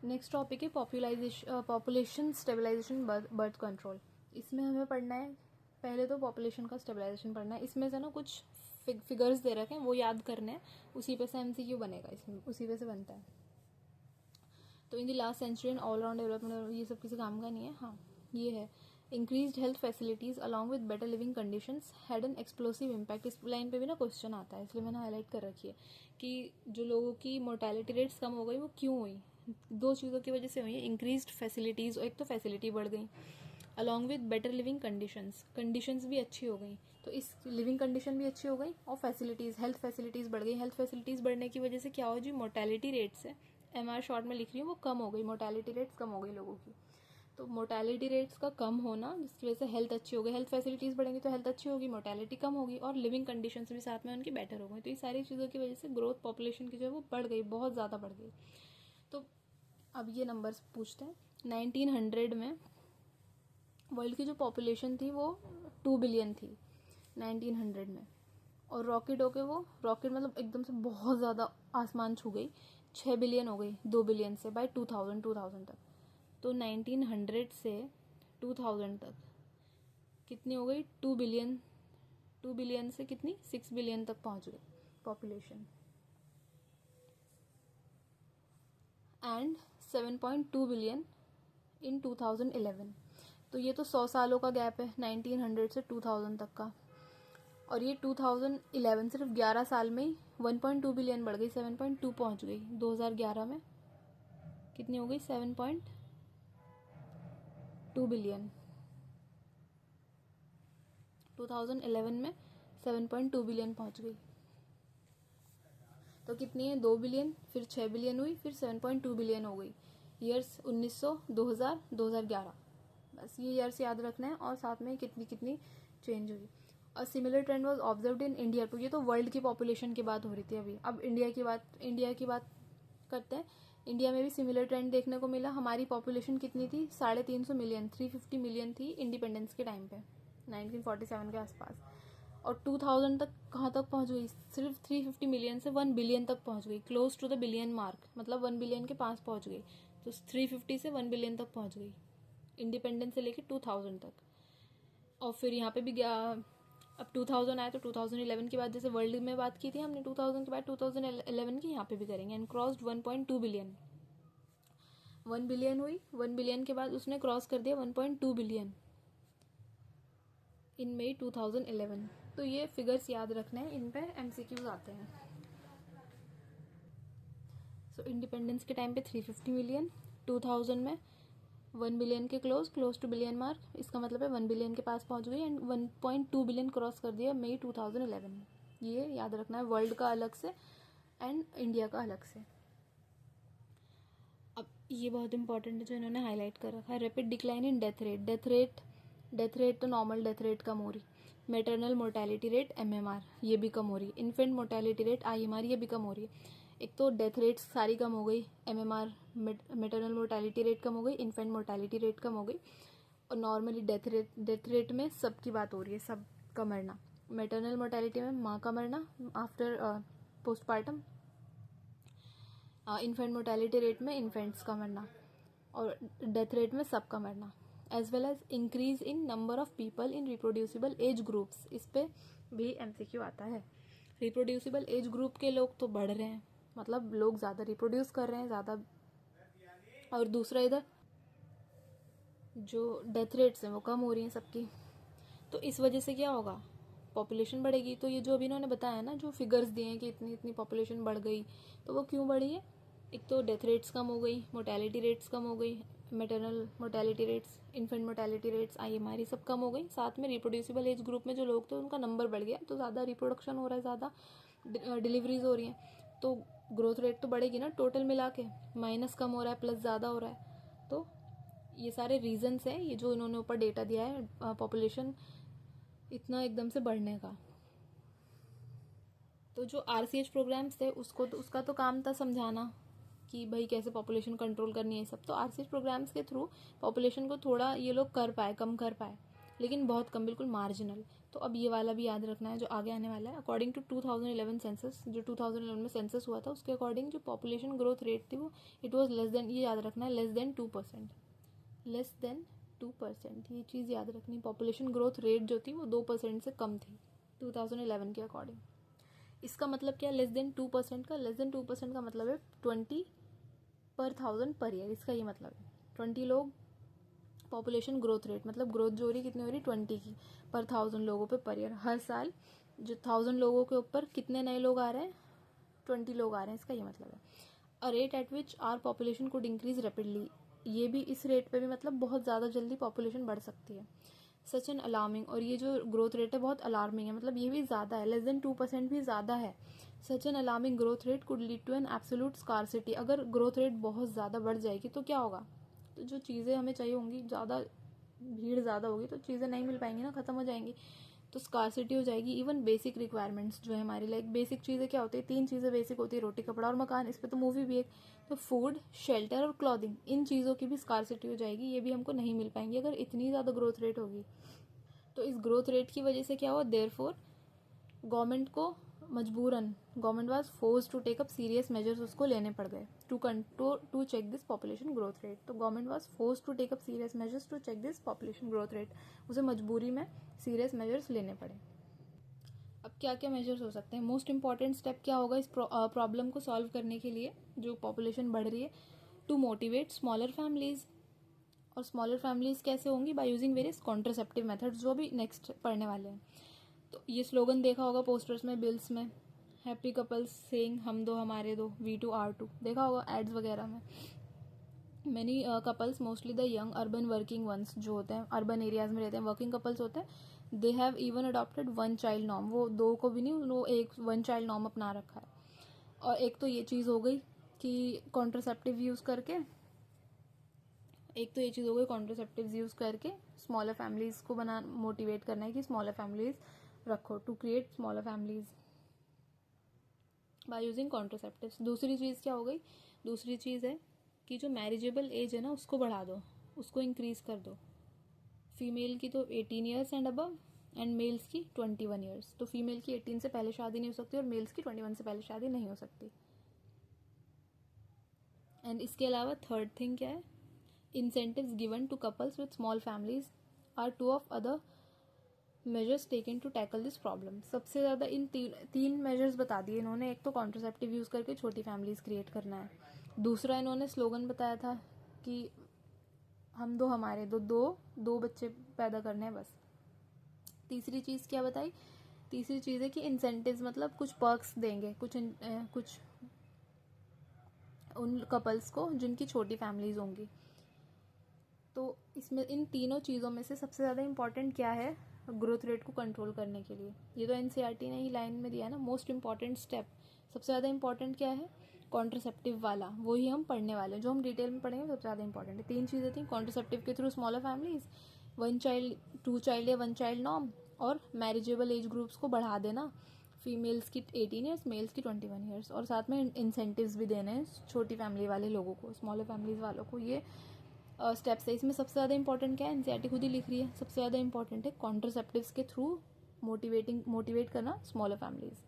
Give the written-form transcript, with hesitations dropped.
Next topic है population stabilization birth control. इसमें हमें पढ़ना है, पहले तो पॉपुलेशन का स्टेबलाइजेशन पढ़ना है। इसमें से ना कुछ फिगर्स दे रखे हैं, वो याद करने हैं, उसी पे से एमसीक्यू बनेगा, इसमें उसी पे से बनता है। तो in the last century and all round development, ये सब किसी काम का नहीं है। हाँ, ये है increased health facilities along with better living conditions had an explosive impact. इस लाइन पे भी ना क्वेश्चन आता है, इसलिए मैंने हाईलाइट कर रखी है कि जो लोगों की मोर्टेलिटी रेट्स कम हो गई वो क्यों हुई। दो चीज़ों की वजह से हुई है, इंक्रीज्ड फैसिलिटीज़, एक तो फैसिलिटी बढ़ गई along with better living conditions भी अच्छी हो गई। तो इस लिविंग कंडीशन भी अच्छी हो गई और फैसिलिटीज़, हेल्थ फैसिलिटीज़ बढ़ गई। हेल्थ फैसिलिटीज़ बढ़ने की वजह से क्या हो, जो मोर्टेलिटी रेट्स है, MR शॉर्ट में लिख रही हूँ, वो कम हो गई, मोर्टेलिटी रेट्स कम हो गई लोगों की। तो मोर्टेलिटी रेट्स का कम होना, जिसकी वजह से हेल्थ अच्छी हो गई, हेल्थ फैसिलिटीज़ बढ़ेंगी तो हेल्थ अच्छी होगी, मोर्टेलिटी कम होगी और लिविंग कंडीशंस भी साथ में उनकी बेटर हो गई। तो ये सारी चीज़ों की वजह से ग्रोथ पॉपुलेशन की जो है वो बढ़ गई, बहुत ज़्यादा बढ़ गई। तो अब ये नंबर्स पूछते हैं। 1900 में वर्ल्ड की जो पॉपुलेशन थी वो 2 बिलियन थी 1900 में, और रॉकेट होके वो रॉकेट मतलब एकदम से बहुत ज़्यादा आसमान छू गई, 6 बिलियन हो गई 2 बिलियन से बाय 2000 तक। तो 1900 से 2000 तक कितनी हो गई, 2 बिलियन। 2 बिलियन से कितनी, 6 बिलियन तक पहुंच गई पॉपुलेशन। And 7.2 billion in 2011। तो ये तो 100 सालों का गैप है 1900 से 2000 तक का, और ये 2011 सिर्फ 11 साल में ही 1.2 बिलियन बढ़ गई, 7.2 पहुंच गई। 2011 में कितनी हो गई, 7.2 बिलियन। 2011 में 7.2 बिलियन पहुंच गई। तो कितनी है, 2 बिलियन, फिर 6 बिलियन हुई, फिर 7.2 बिलियन हो गई। ईयर्स 1900, 2000, 2011, बस ये ईयर्स याद रखना है, और साथ में कितनी कितनी चेंज हुई। और similar trend was observed in India too. ये तो वर्ल्ड की पॉपुलेशन की बात हो रही थी अभी, अब इंडिया की बात करते हैं। इंडिया में भी सिमिलर ट्रेंड देखने को मिला। हमारी पॉपुलेशन कितनी थी, 350 मिलियन, 350 मिलियन थी इंडिपेंडेंस के टाइम पे, 1947 के आसपास। और 2000 तक कहाँ तक पहुंच गई, सिर्फ 350 मिलियन से 1 बिलियन तक पहुंच गई, close to the billion mark, मतलब 1 बिलियन के पास पहुंच गई। तो 350 से 1 बिलियन तक पहुंच गई इंडिपेंडेंस से लेके 2000 तक। और फिर यहाँ पे भी अब 2000 आया तो 2011 की बात, जैसे वर्ल्ड में बात की थी हमने 2000 के बाद, 2011 की यहाँ पे भी करेंगे। एंड क्रॉस्ड 1.2 बिलियन, 1 बिलियन हुई, 1 बिलियन के बाद उसने क्रॉस कर दिया 1.2 बिलियन इन मई 2011। तो ये फिगर्स याद रखने हैं, इन पे MCQs आते हैं। सो इंडिपेंडेंस के टाइम पे 350 मिलियन, 2000 में 1 बिलियन के क्लोज टू बिलियन मार्क, इसका मतलब है 1 बिलियन के पास पहुंच गई, एंड 1.2 बिलियन क्रॉस कर दिया मई 2011। ये याद रखना है, वर्ल्ड का अलग से एंड इंडिया का अलग से। अब ये बहुत इंपॉर्टेंट है जो इन्होंने हाईलाइट कर रखा है, rapid decline in death rate तो नॉर्मल डेथ रेट कम हो रही, मेटरनल मोर्टेलिटी रेट MMR ये भी कम हो रही, इन्फेंट मोर्टेलिटी रेट IMR ये भी कम हो रही है। एक तो डेथ रेट सारी कम हो गई, MMR मेटरनल मोर्टेलिटी रेट कम हो गई, इन्फेंट मोर्टेलिटी रेट कम हो गई, और नॉर्मली डेथ रेट में सबकी बात हो रही है, सब का मरना। मेटरनल मोर्टेलिटी में माँ का मरना after postpartum, infant mortality rate में इन्फेंट्स का मरना, और डेथ रेट में सबका मरना, as well as increase in number of people in reproducible age groups. इस पे भी MCQ आता है। रिप्रोड्यूसिबल एज ग्रुप के लोग तो बढ़ रहे हैं, मतलब लोग ज़्यादा रिप्रोड्यूस कर रहे हैं ज़्यादा, और दूसरा इधर जो डेथ रेट्स हैं वो कम हो रही हैं सबकी। तो इस वजह से क्या होगा, पॉपुलेशन बढ़ेगी। तो ये जो अभी इन्होंने बताया ना, जो फिगर्स दिए हैं कि इतनी इतनी पॉपुलेशन बढ़ गई, तो वो क्यों बढ़ी है, एक तो डेथ रेट्स कम हो गई, मोर्टेलिटी रेट्स कम हो गई, maternal mortality rates, infant mortality rates IMR ये सब कम हो गई, साथ में रिप्रोड्यूसिबल एज ग्रुप में जो लोग थे उनका नंबर बढ़ गया, तो ज़्यादा रिप्रोडक्शन हो रहा है, ज़्यादा डिलीवरीज हो रही हैं, तो ग्रोथ रेट तो बढ़ेगी ना, टोटल मिला के माइनस कम हो रहा है प्लस ज़्यादा हो रहा है। तो ये सारे रीजंस हैं, ये जो इन्होंने ऊपर डेटा दिया है पॉपुलेशन इतना एकदम से बढ़ने का। तो जो RCH प्रोग्राम्स थे उसका तो काम था समझाना कि भाई कैसे पॉपुलेशन कंट्रोल करनी है सब। तो RCH प्रोग्राम्स के थ्रू पॉपुलेशन को थोड़ा ये लोग कर पाए, कम कर पाए। लेकिन बहुत कम, बिल्कुल मार्जिनल। तो अब ये वाला भी याद रखना है जो आगे आने वाला है। अकॉर्डिंग टू 2011 सेंसस, जो 2011 में सेंसस हुआ था, उसके अकॉर्डिंग जो पॉपुलेशन ग्रोथ रेट थी वो इट वॉज लेस देन, ये याद रखना है, लेस देन 2%, लेस देन 2%, ये चीज़ याद रखनी। पॉपुलेशन ग्रोथ रेट जो थी वो 2% से कम थी 2011 के अकॉर्डिंग। इसका मतलब क्या है लेस देन 2% का? लेस देन 2% का मतलब है 20/1000 पर ईयर। इसका ये मतलब है 20 लोग पॉपुलेशन ग्रोथ रेट, मतलब ग्रोथ जो हो रही कितनी हो रही 20 की पर 1000 लोगों पे पर ईयर। हर साल जो 1000 लोगों के ऊपर कितने नए लोग आ रहे हैं? 20 लोग आ रहे हैं, इसका ये मतलब है। A rate at which are population could increase rapidly, ये भी इस रेट पे भी मतलब बहुत ज़्यादा जल्दी पॉपुलेशन बढ़ सकती है। सच एन अलार्मिंग, और ये जो ग्रोथ रेट है बहुत अलार्मिंग है, मतलब ये भी ज़्यादा है, लेस देन 2% भी ज़्यादा है। Such an alarming growth rate could lead to an absolute scarcity, अगर ग्रोथ रेट बहुत ज़्यादा बढ़ जाएगी तो क्या होगा? तो जो चीज़ें हमें चाहिए होंगी, ज़्यादा भीड़ ज़्यादा होगी तो चीज़ें नहीं मिल पाएंगी ना, ख़त्म हो जाएंगी, तो स्कार्सिटी हो जाएगी। इवन बेसिक रिक्वायरमेंट्स जो है हमारी, लाइक बेसिक चीज़ें क्या होती है? 3 चीज़ें बेसिक होती है, रोटी, कपड़ा और मकान। इस पर तो मूवी भी एक, तो फूड, शेल्टर और क्लॉथिंग, इन चीज़ों की भी स्कार्सिटी हो जाएगी, ये भी हमको नहीं मिल पाएंगी अगर इतनी ज़्यादा ग्रोथ रेट होगी। तो इस ग्रोथ रेट की वजह से क्या हुआ? देयरफॉर गवर्नमेंट को मजबूरन, government was force to take up serious measures, उसको लेने पड़ गए to check this population growth rate. तो government was force to take up serious measures to check this population growth rate, उसे मजबूरी में सीरियस मेजर्स लेने पड़े। अब क्या क्या मेजर्स हो सकते हैं? मोस्ट इंपॉर्टेंट स्टेप क्या होगा इस प्रॉब्लम को सॉल्व करने के लिए, जो पॉपुलेशन बढ़ रही है? To motivate smaller families. और स्मॉलर फैमिलीज कैसे होंगी? By using various contraceptive methods, जो भी नेक्स्ट पढ़ने वाले हैं। तो ये स्लोगन देखा होगा पोस्टर्स में, बिल्स में, हैप्पी कपल्स सेइंग हम दो हमारे दो, V2R2, देखा होगा एड्स वगैरह में। Many couples, mostly the young urban working ones, जो होते हैं अर्बन एरियाज में रहते हैं, वर्किंग कपल्स होते हैं, they have even adopted 1 child norm, वो 2 को भी नहीं, वो 1 चाइल्ड नॉर्म अपना रखा है। और एक तो ये चीज़ हो गई कि कॉन्ट्रासेप्टिव यूज़ करके, एक तो ये चीज़ हो गई कॉन्ट्रासेप्टिव यूज़ करके स्मॉलर फैमिलीज़ को मोटिवेट करना है कि स्मॉलर फैमिलीज़ रखो, to create smaller families by using contraceptives. दूसरी चीज़ क्या हो गई? दूसरी चीज़ है कि जो मैरिजेबल एज है ना उसको बढ़ा दो, उसको इंक्रीज़ कर दो। फीमेल की तो 18 years and above, and males की 21 ईयर्स। तो फीमेल की 18 से पहले शादी नहीं हो सकती और मेल्स की 21 से पहले शादी नहीं हो सकती। एंड इसके अलावा थर्ड थिंग क्या है? Incentives given to couples with small families are 2 of other measures taken to tackle this problem. सबसे ज़्यादा इन तीन मेजर्स बता दिए इन्होंने। एक तो कॉन्ट्रासेप्टिव यूज़ करके छोटी फैमिलीज क्रिएट करना है, दूसरा इन्होंने स्लोगन बताया था कि हम दो हमारे दो, दो बच्चे पैदा करने हैं बस। तीसरी चीज़ क्या बताई? तीसरी चीज़ है कि इंसेंटिव्स, मतलब कुछ पर्क्स देंगे कुछ उन कपल्स को जिनकी छोटी फैमिलीज होंगी। तो इसमें इन तीनों चीज़ों में से सबसे ज़्यादा इंपॉर्टेंट क्या है ग्रोथ रेट को कंट्रोल करने के लिए? ये तो एनसीईआरटी ने ही लाइन में दिया है ना, मोस्ट इंपॉर्टेंट स्टेप। सबसे ज़्यादा इंपॉर्टेंट क्या है? कॉन्ट्रासेप्टिव वाला, वही हम पढ़ने वाले हैं, जो हम डिटेल में पढ़ेंगे सबसे ज़्यादा इंपॉर्टेंट है। 3 चीज़ें थी, कॉन्ट्रासेप्टिव के through smaller families, 1 child 2 child या 1 चाइल्ड नॉर्म, और मैरिजेबल एज ग्रुप्स को बढ़ा देना, फीमेल्स की 18 ईयर्स, मेल्स की 21 ईयर्स, और साथ में इंसेंटिव्स भी देने हैं छोटी फैमिली वाले लोगों को, स्मॉलर फैमिलीज वालों को। ये स्टेप्स है। इसमें सबसे ज़्यादा इंपॉर्टेंट क्या है? एनसीईआरटी खुद ही लिख रही है, सबसे ज़्यादा इंपॉर्टेंट है कॉन्ट्रासेप्टिव्स के थ्रू मोटिवेट करना स्मॉलर फैमिलीज।